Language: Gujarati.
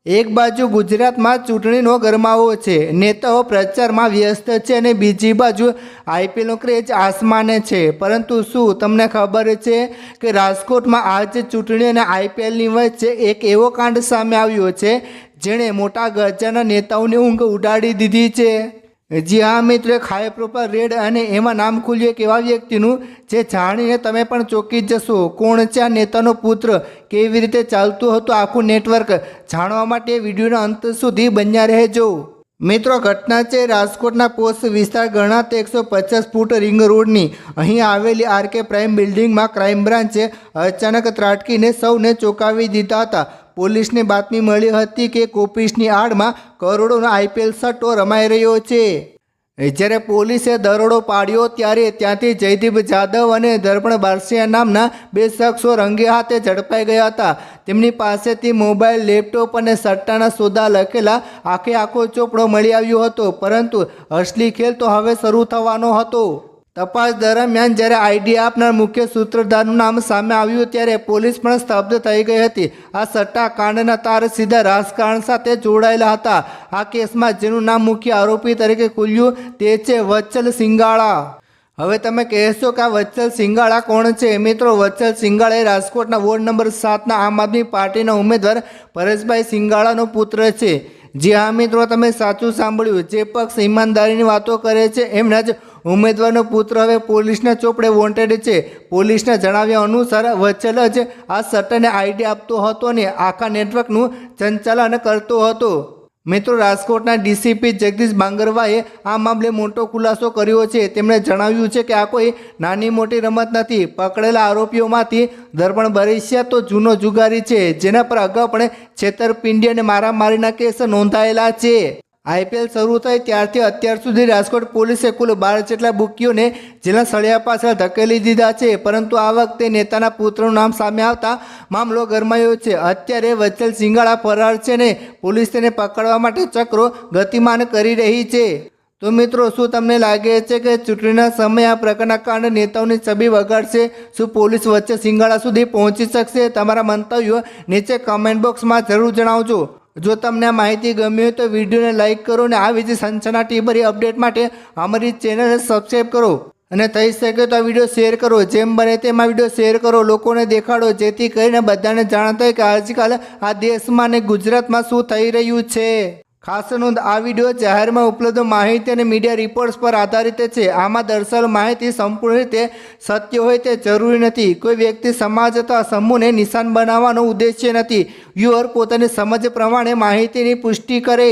એક બાજુ ગુજરાતમાં ચૂંટણીનો ગરમાવો છે, નેતાઓ પ્રચારમાં વ્યસ્ત છે અને બીજી બાજુ આઈપીએલનો ક્રેઝ આસમાને છે. પરંતુ શું તમને ખબર છે કે રાજકોટમાં આજે ચૂંટણી અને આઈપીએલની વચ્ચે એક એવો કાંડ સામે આવ્યો છે જેણે મોટા ગજાના નેતાઓની ઊંઘ ઉડાડી દીધી છે. જી હા મિત્રો, એક હાઈ પ્રોફાઇલ રેડ અને એમાં નામ ખુલ્યું એક એવા વ્યક્તિનું જે જાણીને તમે પણ ચોંકી જશો. કોણ છે આ નેતાનો પુત્ર, કેવી રીતે ચાલતું હતું આખું નેટવર્ક, જાણવા માટે વિડીયોના અંત સુધી બન્યા રહેજો. મિત્રો, ઘટના છે રાજકોટના પોસ્ટ વિસ્તાર ગણાતા 150 ફૂટ રિંગ રોડની. અહીં આવેલી આરકે પ્રાઇમ બિલ્ડિંગમાં ક્રાઇમ બ્રાન્ચે અચાનક ત્રાટકીને સૌને ચોંકાવી દીધા હતા. પોલીસને બાતમી મળી હતી કે કોપીસની આડમાં કરોડોનો આઈપીએલ સટ્ટો રમાઈ રહ્યો છે. જ્યારે પોલીસે દરોડો પાડ્યો ત્યારે ત્યાંથી જયદીપ જાદવ અને દર્પણ બારસિયા નામના બે શખ્સો રંગે હાથે ઝડપાઈ ગયા હતા. તેમની પાસેથી મોબાઈલ, લેપટોપ અને સટ્ટાના સોદા લખેલા આખો ચોપડો મળી આવ્યો હતો. પરંતુ અસલી ખેલ તો હવે શરૂ થવાનો હતો. તપાસ દરમિયાન જ્યારે આઈડિયા આપનાર મુખ્ય સૂત્રધારનું નામ સામે આવ્યું ત્યારે પોલીસ પણ સ્તબ્ધ થઈ ગઈ હતી. આ સટ્ટા કાંડના તાર સીધા રાજકારણ સાથે જોડાયેલા હતા. આ કેસમાં જેનું નામ મુખ્ય આરોપી તરીકે ખુલ્યું તે છે વત્સલ સિંગાળા. હવે તમે કહેશો કે આ વત્સલ સિંગાળા કોણ છે? મિત્રો, વત્સલ સિંગાળા એ રાજકોટના વોર્ડ નંબર 7ના આમ આદમી પાર્ટીના ઉમેદવાર પરેશભાઈ સિંગાળાનો પુત્ર છે. જી હા મિત્રો, તમે સાચું સાંભળ્યું. જે પક્ષ ઈમાનદારીની વાતો કરે છે એમના જ ઉમેદવારનો પુત્ર હવે પોલીસના ચોપડે વોન્ટેડ છે. પોલીસના જણાવ્યા અનુસાર વત્સલ જ આ સટ્ટાને આઈડિયા આપતો હતો અને આખા નેટવર્કનું સંચાલન કરતો હતો. મિત્રો, રાજકોટના ડીસીપી જગદીશ બાંગરવાએ આ મામલે મોટો ખુલાસો કર્યો છે. તેમણે જણાવ્યું છે કે આ કોઈ નાની મોટી રમત નથી. પકડેલા આરોપીઓમાંથી દર્પણ બારસિયા તો જૂનો જુગારી છે, જેના પર અગાઉ પણ છેતરપિંડી અને મારામારીના કેસ નોંધાયેલા છે. આઈપીએલ શરૂ થઈ ત્યારથી અત્યાર સુધી રાજકોટ પોલીસે કુલ 12 જેટલા બુકીઓને જેલના સળિયા પાછળ ધકેલી દીધા છે. પરંતુ આ વખતે નેતાના પુત્રનું નામ સામે આવતા મામલો ગરમાયો છે. અત્યારે વત્સલ સિંગાળા ફરાર છે ને પોલીસ તેને પકડવા માટે ચક્રો ગતિમાન કરી રહી છે. તો મિત્રો, શું તમને લાગે છે કે ચૂંટણીના સમયે આ પ્રકારના કાંડ નેતાઓની છબી વગાડશે? શું પોલીસ વચ્ચે સિંગાળા સુધી પહોંચી શકશે? તમારા મંતવ્યો નીચે કમેન્ટ બોક્સમાં જરૂર જણાવજો. જો તમને આ માહિતી ગમી હોય તો વિડીયોને લાઇક કરો અને આવી જ સનસનાટીભરી અપડેટ માટે અમારી ચેનલને સબસ્ક્રાઈબ કરો અને થઈ શકે તો આ વિડીયો શેર કરો. જેમ બને તેમ આ વિડીયો શેર કરો, લોકોને દેખાડો, જેથી કરીને બધાને જાણ થાય કે આજકાલ આ દેશમાં અને ગુજરાતમાં શું થઈ રહ્યું છે. ખાસ નોંધ, આ વિડીયો જાહેરમાં ઉપલબ્ધ માહિતી અને મીડિયા રિપોર્ટ્સ પર આધારિત છે. આમાં દર્શાવેલ માહિતી સંપૂર્ણ રીતે સત્ય હોય તે જરૂરી નથી. કોઈ વ્યક્તિ, સમાજ અથવા સમૂહને નિશાન બનાવવાનો ઉદ્દેશ્ય નથી. વ્યુઅર પોતાની સમજ પ્રમાણે માહિતીની પુષ્ટિ કરે.